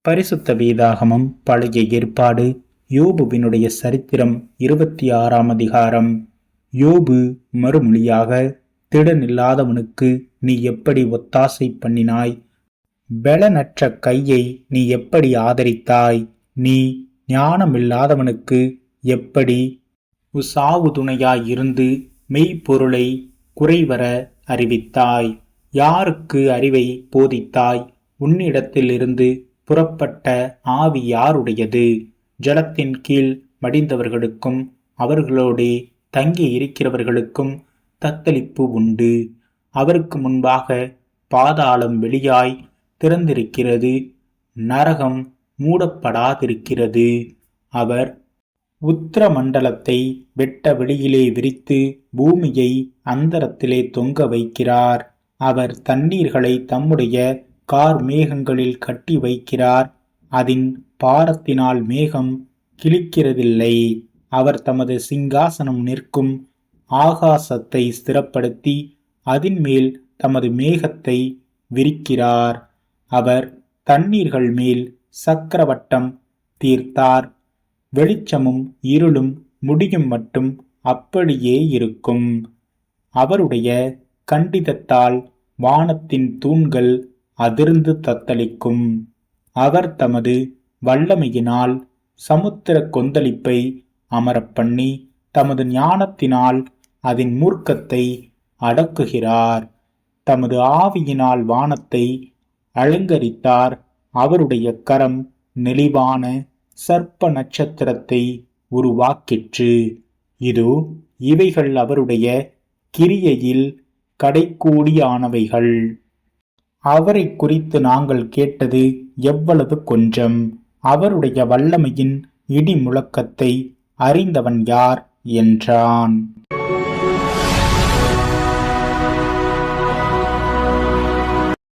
பரிசுத்த வேதாகமம் பழைய ஏற்பாடு யோபுவினுடைய சரித்திரம் 26ஆம் அதிகாரம். யோபு மறுமொழியாக, திடனில்லாதவனுக்கு நீ எப்படி ஒத்தாசை பண்ணினாய்? பலனற்ற கையை நீ எப்படி ஆதரித்தாய்? நீ ஞானமில்லாதவனுக்கு எப்படி உசாவுதுணையாயிருந்து மெய்ப்பொருளை குறைவர அறிவித்தாய்? யாருக்கு அறிவை போதித்தாய்? உன்னிடத்திலிருந்து புறப்பட்ட ஆவி யாருடையது? ஜலத்தின் கீழ் மடிந்தவர்களுக்கும் அவர்களோடே தங்கி இருக்கிறவர்களுக்கும் தத்தளிப்பு உண்டு. அவருக்கு முன்பாக பாதாளம் வெளியாய் திறந்திருக்கிறது, நரகம் மூடப்படாதிருக்கிறது. அவர் உத்திர மண்டலத்தை வெட்ட வெளியிலே விரித்து பூமியை அந்தரத்திலே தொங்க வைக்கிறார். அவர் தண்ணீர்களை தம்முடைய கார் மேகங்களில் கட்டி வைக்கிறார். அதன் பாரத்தினால் மேகம் கிழிக்கிறதில்லை. அவர் தமது சிங்காசனம் நிற்கும் ஆகாசத்தை ஸ்திரப்படுத்தி அதன் மேல் தமது மேகத்தை விரிக்கிறார். அவர் தண்ணீர்கள் மேல் சக்கரவட்டம் தீர்த்தார். வெளிச்சமும் இருளும் முடியும் மட்டும் அப்படியே இருக்கும். அவருடைய கண்டிதத்தால் வானத்தின் தூண்கள் அதிர்ந்து தத்தளிக்கும். அவர் தமது வல்லமையினால் சமுத்திர கொந்தளிப்பை அமரப்பண்ணி தமது ஞானத்தினால் அதன் மூர்க்கத்தை அடக்குகிறார். தமது ஆவியினால் வானத்தை அலங்கரித்தார். அவருடைய கரம் நெளிவான சர்ப்ப நட்சத்திரத்தை உருவாக்கிற்று. இதோ இவைகள் அவருடைய கிரியையில் கடைக்கூடியானவைகள். அவரை குறித்து நாங்கள் கேட்டது எவ்வளவு கொஞ்சம்! அவருடைய வல்லமையின் இடி முழக்கத்தை அறிந்தவன் யார் என்றான்.